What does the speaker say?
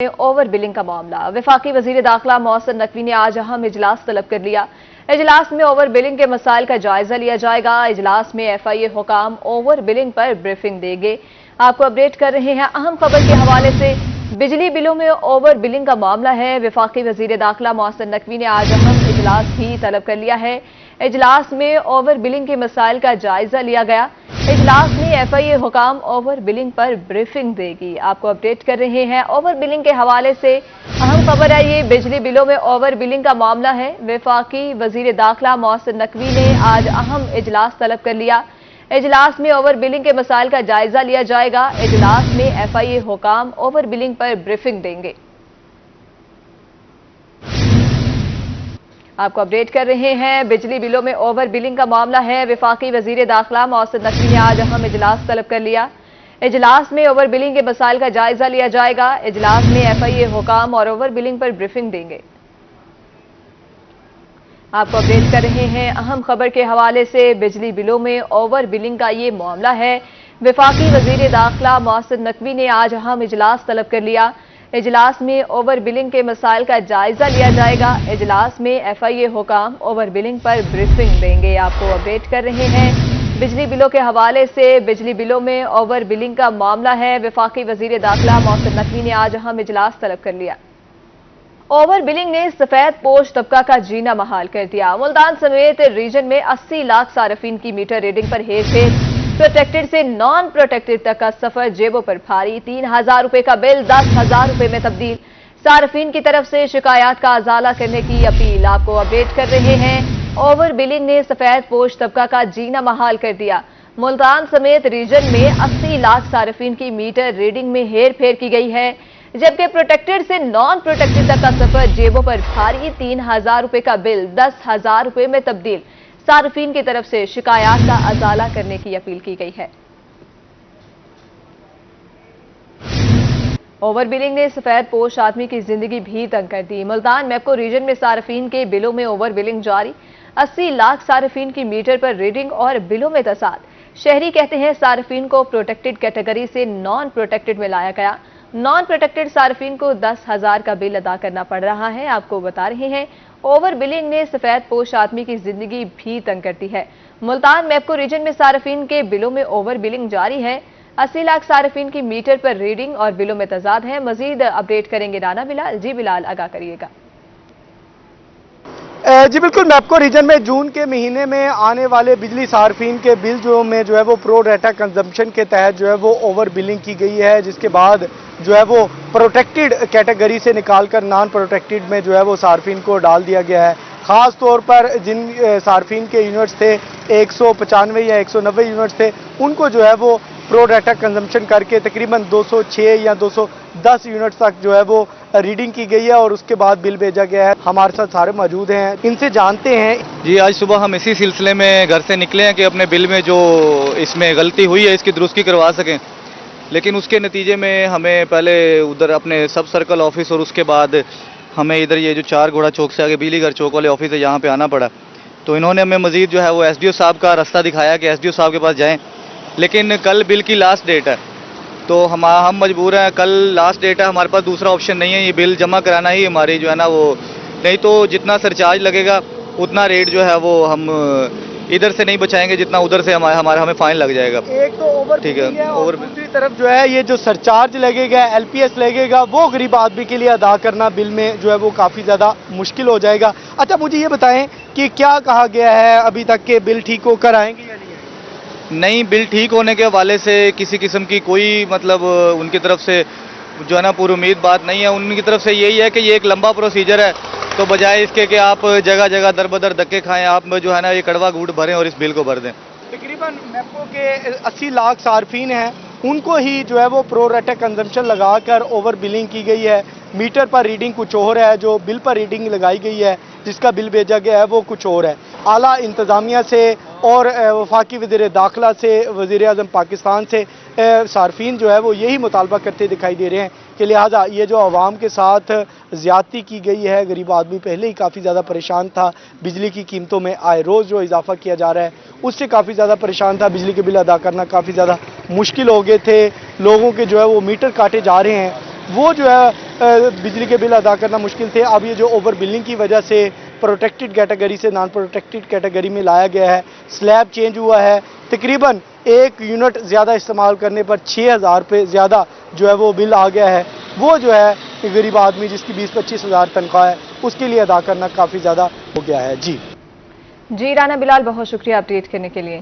Over billing का मामला। वफाकी वजीर दाखिला मोहसिन नकवी ने आज अहम इजलास तलब कर लिया। इजलास में ओवर बिलिंग के मसाइल का जायजा लिया जाएगा। इजलास में FIA हुकाम ओवर बिलिंग पर ब्रीफिंग देंगे। आपको अपडेट कर रहे हैं अहम खबर के हवाले से। बिजली बिलों में ओवर बिलिंग का मामला है। वफाकी वजीर दाखिला मोहसिन नकवी ने आज अहम इजलास भी तलब कर लिया है। इजलास में ओवर बिलिंग के मसाइल का जायजा लिया गया। इजलास में FIA हुकाम ओवर बिलिंग पर ब्रीफिंग देगी। आपको अपडेट कर रहे हैं ओवर बिलिंग के हवाले से। अहम खबर है ये, बिजली बिलों में ओवर बिलिंग का मामला है। वफाकी वजीर दाखिला मोहसिन नकवी ने आज अहम इजलास तलब कर लिया। इजलास में ओवर बिलिंग के मसाइल का जायजा लिया जाएगा। इजलास में FIA हुकाम ओवर बिलिंग पर ब्रीफिंग देंगे। आपको अपडेट कर रहे हैं, बिजली बिलों में ओवर बिलिंग का मामला है। वफाकी वजीर दाखिला मोहसिन नकवी ने आज अहम इजलास तलब कर लिया। इजलास में ओवर बिलिंग के मसाइल का जायजा लिया जाएगा। इजलास में FIA हुकाम और ओवर बिलिंग पर ब्रीफिंग देंगे। आपको अपडेट कर रहे हैं अहम खबर के हवाले से। बिजली बिलों में ओवर बिलिंग का ये मामला है। वफाकी वजीर दाखिला मोहसिन नकवी ने आज अहम इजलास तलब कर लिया। इजलास में ओवर बिलिंग के मसाइल का जायजा लिया जाएगा। इजलास में FIA हुकाम ओवर बिलिंग पर ब्रीफिंग देंगे। आपको अपडेट कर रहे हैं बिजली बिलों के हवाले से। बिजली बिलों में ओवर बिलिंग का मामला है। वफाकी वजीर दाखिला मोहसिन नकवी ने आज अहम इजलास तलब कर लिया। ओवर बिलिंग ने सफेद पोश तबका का जीना महाल कर दिया। मुल्तान समेत रीजन में 80 लाख सार्फिन की मीटर रीडिंग पर हेरफेर। प्रोटेक्टेड से नॉन प्रोटेक्टेड तक का सफर जेबों पर भारी। 3000 रुपए का बिल 10,000 रुपए में तब्दील। सार्फिन की तरफ से शिकायत का अजाला करने की अपील। आपको अपडेट कर रहे हैं, ओवर बिलिंग ने सफेद पोश तबका का जीना महाल कर दिया। मुल्तान समेत रीजन में 80 लाख सार्फिन की मीटर रीडिंग में हेर फेर की गई है, जबकि प्रोटेक्टेड से नॉन प्रोटेक्टेड तक का सफर जेबों पर भारी। 3000 रुपए का बिल 10,000 रुपए में तब्दील। सार्फिन की तरफ से शिकायत का अजाला करने की अपील की गई है। ओवर बिलिंग ने सफेद पोश आदमी की जिंदगी भी तंग कर दी। मुल्तान मैपको रीजन में सार्फिन के बिलों में ओवर बिलिंग जारी। 80 लाख सार्फिन की मीटर पर रीडिंग और बिलों में तसाद। शहरी कहते हैं सार्फिन को प्रोटेक्टेड कैटेगरी से नॉन प्रोटेक्टेड में लाया गया। नॉन प्रोटेक्टेड सार्फिन को 10,000 का बिल अदा करना पड़ रहा है। आपको बता रहे हैं, ओवर बिलिंग ने सफेद पोश आदमी की जिंदगी भी तंग करती है। मुल्तान मैपको रीजन में सार्फिन के बिलों में ओवर बिलिंग जारी है। 80 लाख सार्फिन की मीटर पर रीडिंग और बिलों में तजाद है। मजीद अपडेट करेंगे राना बिलाल। जी बिलाल, आगाह करिएगा। जी बिल्कुल, मैपको रीजन में जून के महीने में आने वाले बिजली सार्फिन के बिल जो है वो प्रो डाटा कंजम्पशन के तहत जो है वो ओवर बिलिंग की गई है, जिसके बाद जो है वो प्रोटेक्टेड कैटेगरी से निकालकर नॉन प्रोटेक्टेड में जो है वो सार्फिन को डाल दिया गया है। ख़ास तौर पर जिन सार्फिन के यूनिट्स थे 195 या 190 यूनिट्स थे, उनको जो है वो प्रो डाटा कंजम्पशन करके तकरीबन 206 या 210 यूनिट्स तक जो है वो रीडिंग की गई है और उसके बाद बिल भेजा गया है। हमारे साथ सारे मौजूद हैं, इनसे जानते हैं। जी, आज सुबह हम इसी सिलसिले में घर से निकले हैं कि अपने बिल में जो इसमें गलती हुई है इसकी दुरुस्ती करवा सकें, लेकिन उसके नतीजे में हमें पहले उधर अपने सब सर्कल ऑफिस और उसके बाद हमें इधर ये जो 4 घोड़ा चौक से आगे बिजली घर चौक वाले ऑफिस है, यहाँ पे आना पड़ा। तो इन्होंने हमें मजीद जो है वो SDO साहब का रास्ता दिखाया कि SDO साहब के पास जाएं, लेकिन कल बिल की लास्ट डेट है तो हम मजबूर हैं। कल लास्ट डेट है, हमारे पास दूसरा ऑप्शन नहीं है, ये बिल जमा कराना ही हमारी जो है ना वो, नहीं तो जितना सरचार्ज लगेगा उतना रेट जो है वो हम इधर से नहीं बचाएंगे जितना उधर से हमारा हमें फाइन लग जाएगा। एक तो ओवर ठीक है, और दूसरी तरफ जो है ये जो सरचार्ज लगेगा, LPS लगेगा, वो गरीब आदमी के लिए अदा करना बिल में जो है वो काफ़ी ज़्यादा मुश्किल हो जाएगा। अच्छा, मुझे ये बताएं कि क्या कहा गया है, अभी तक के बिल ठीक होकर आएंगे या नहीं? बिल ठीक होने के हवाले से किसी किस्म की कोई मतलब उनकी तरफ से जो है ना पूरी उम्मीद बात नहीं है। उनकी तरफ से यही है कि ये एक लंबा प्रोसीजर है, तो बजाय इसके कि आप जगह जगह दर बदर धक्के खाएं, आप जो है ना ये कड़वा घूंट भरें और इस बिल को भर दें। तकरीबन मैपको के 80 लाख सार्फिन हैं, उनको ही जो है वो प्रो रेटा कंजम्पशन लगाकर ओवर बिलिंग की गई है। मीटर पर रीडिंग कुछ और है, जो बिल पर रीडिंग लगाई गई है, जिसका बिल भेजा गया है वो कुछ और है। आला इंतज़ामिया से और वफाकी वज़ीर दाखिला से, वज़ीर आज़म पाकिस्तान से सार्फिन जो है वो यही मुतालबा करते दिखाई दे रहे हैं कि लिहाजा ये जो आवाम के साथ ज़्यादती की गई है, गरीब आदमी पहले ही काफ़ी ज़्यादा परेशान था, बिजली की कीमतों में आए रोज़ जो इजाफा किया जा रहा है उससे काफ़ी ज़्यादा परेशान था, बिजली के बिल अदा करना काफ़ी ज़्यादा मुश्किल हो गए थे, लोगों के जो है वो मीटर काटे जा रहे हैं। वो जो है बिजली के बिल अदा करना मुश्किल थे। अब ये जो ओवर बिलिंग की वजह से प्रोटेक्टेड कैटेगरी से नॉन प्रोटेक्टेड कैटेगरी में लाया गया है, स्लैब चेंज हुआ है, तकरीबन 1 यूनिट ज़्यादा इस्तेमाल करने पर 6000 रुपये ज़्यादा जो है वो बिल आ गया है। वो जो है गरीब आदमी जिसकी 20-25 हज़ार तनख्वाह है उसके लिए अदा करना काफ़ी ज़्यादा हो गया है। जी राना बिलाल, बहुत शुक्रिया अपडेट करने के लिए।